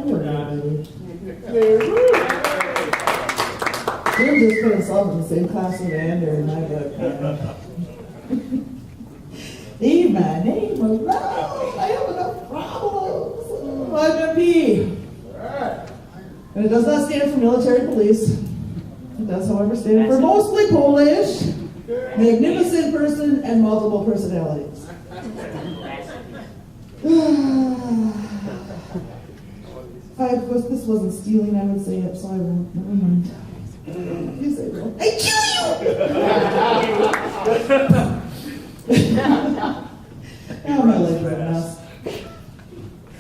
work, everybody. Jim just put himself in the same class with Andrew in my book. Leave my name alone. I have enough problems. Large.m4v. And it does not stand for military police. It does, however, stand for mostly Polish, magnificent person, and multiple personalities. If this wasn't stealing, I would say it, so I won't. Never mind. You say no. I kill you! Oh, my life is a mess.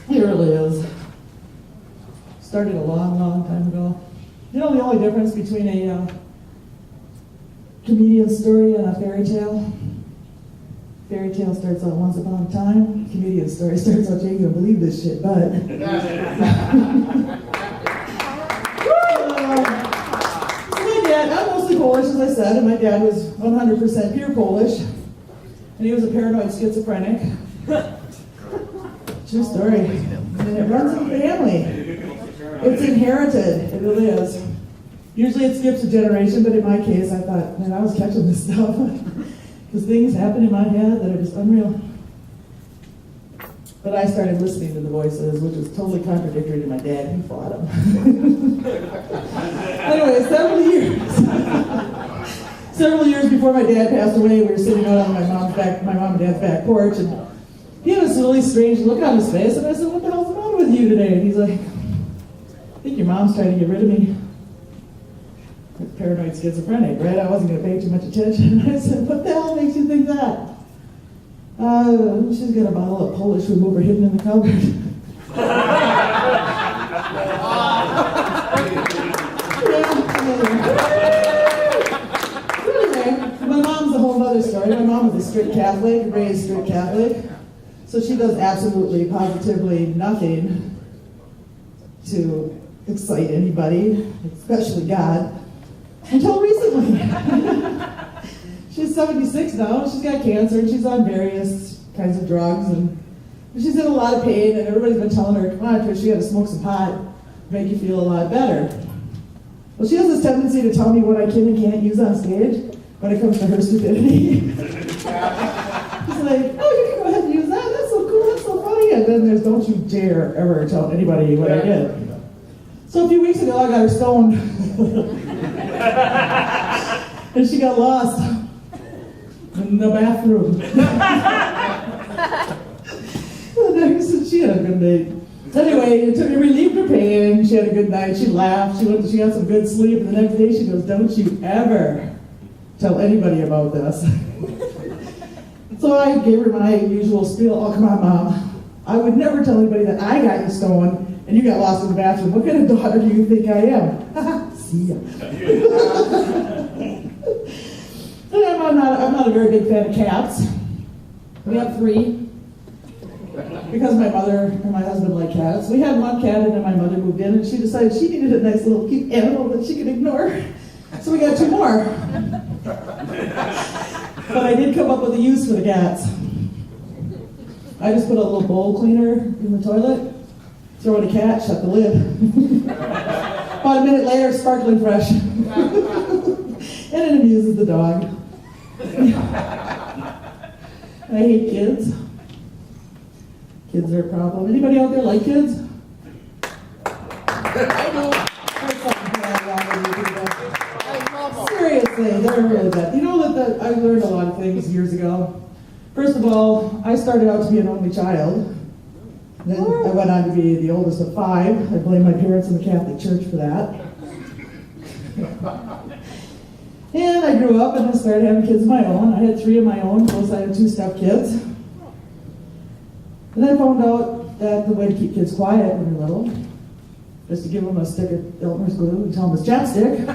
It really is. Started a long, long time ago. You know the only difference between a comedian story and a fairy tale? Fairy tale starts out once upon a time. Comedian story starts out, you ain't gonna believe this shit, but. I'm mostly Polish, as I said, and my dad was 100% pure Polish, and he was a paranoid schizophrenic. True story. And it runs in the family. It's inherited. It really is. Usually it skips a generation, but in my case, I thought, man, I was catching this stuff. Because things happen in my head that are just unreal. But I started listening to the voices, which was totally contradictory to my dad. He fought him. Anyway, several years before my dad passed away, we were sitting out on my mom and dad's back porch, and he had this really strange look on his face, and I said, what the hell's the matter with you today? And he's like, I think your mom's trying to get rid of me. Paranoid schizophrenic, right? I wasn't going to pay too much attention. I said, what the hell makes you think that? She's got a bottle of Polish remover hidden in the cupboard. Anyway, my mom's a whole other story. My mom was a strict Catholic, raised strict Catholic. So she does absolutely, positively nothing to excite anybody, especially God. Until recently. She's 76 now, she's got cancer, and she's on various kinds of drugs, and she's in a lot of pain, and everybody's been telling her, come on, Trish, you gotta smoke some pot, make you feel a lot better. Well, she has this tendency to tell me what I can and can't use on stage when it comes to her stupidity. She's like, oh, you can go ahead and use that, that's so cool, that's so funny, and then there's, don't you dare ever tell anybody what I did. So a few weeks ago, I got her stoned. And she got lost in the bathroom. She had a good night. Anyway, it relieved her pain. She had a good night. She laughed. She got some good sleep. And the next day she goes, don't you ever tell anybody about this. So I gave her my usual spiel. Oh, come on, Mom. I would never tell anybody that I got you stoned and you got lost in the bathroom. What kind of daughter do you think I am? See ya. I'm not a very big fan of cats. We have 3. Because my mother and my husband like cats. We had 1 cat, and then my mother moved in, and she decided she needed a nice little cute animal that she could ignore. So we got 2 more. But I did come up with a use for the cats. I just put a little bowl cleaner in the toilet, throw in a cat, shut the lid. About a minute later, sparkling fresh. And it amuses the dog. I hate kids. Kids are a problem. Anybody out there like kids? I do. Seriously, they're really bad. You know that I learned a lot of things years ago. First of all, I started out to be an only child. Then I went on to be the oldest of 5. I blame my parents in the Catholic Church for that. And I grew up and I started having kids of my own. I had 3 of my own, plus I had 2 stepkids. And I found out that the way to keep kids quiet when they're little is to give them a stick of Elmer's glue and tell them it's chapstick.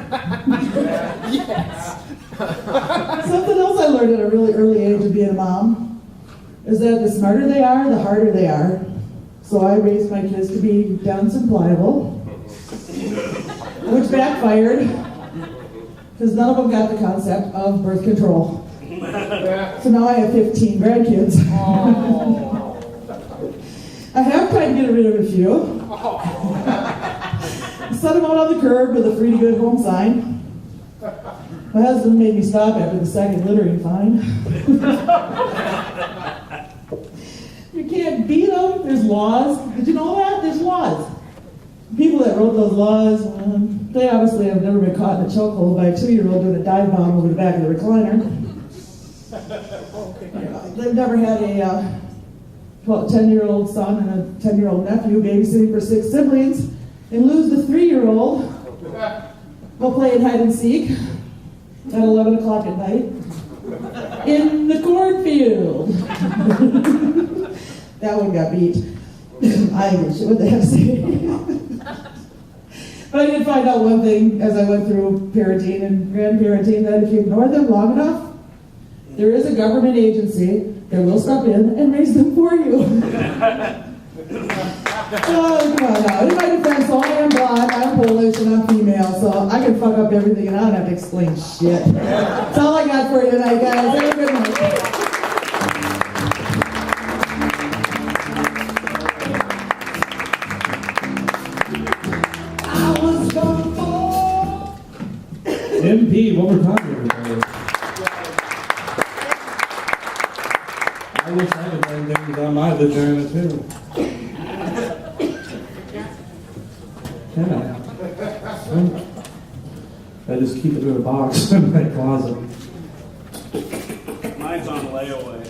Yes! Something else I learned at a really early age of being a mom is that the smarter they are, the harder they are. So I raised my kids to be dense and pliable, which backfired. Because none of them got the concept of birth control. So now I have 15 grandkids. I have tried to get rid of a few. set them out on the curb with a free to good home sign. My husband made me stop after the second littering fine. You can't beat them. There's laws. Did you know that? There's laws. People that wrote those laws, they obviously have never been caught in a chokehold by a 2-year-old doing a dive bomb over the back of the recliner. They've never had a 10-year-old son and a 10-year-old nephew babysitting for 6 siblings and lose the 3-year-old while playing hide and seek at 11 o'clock at night in the cornfield. That one got beat. I ain't sure what they have to say. But I did find out one thing as I went through parenting and grandparenting, that if you ignore them long enough, there is a government agency that will step in and raise them for you. Oh, come on now. In my defense, so I am blonde, I'm Polish, and I'm female, so I can fuck up everything and I don't have to explain shit. That's all I got for you tonight, guys. Have a good night. MP, what we're talking about. I wish I could learn things on my vagina too. Can I just keep it in a box in my closet. Mine's on layaway.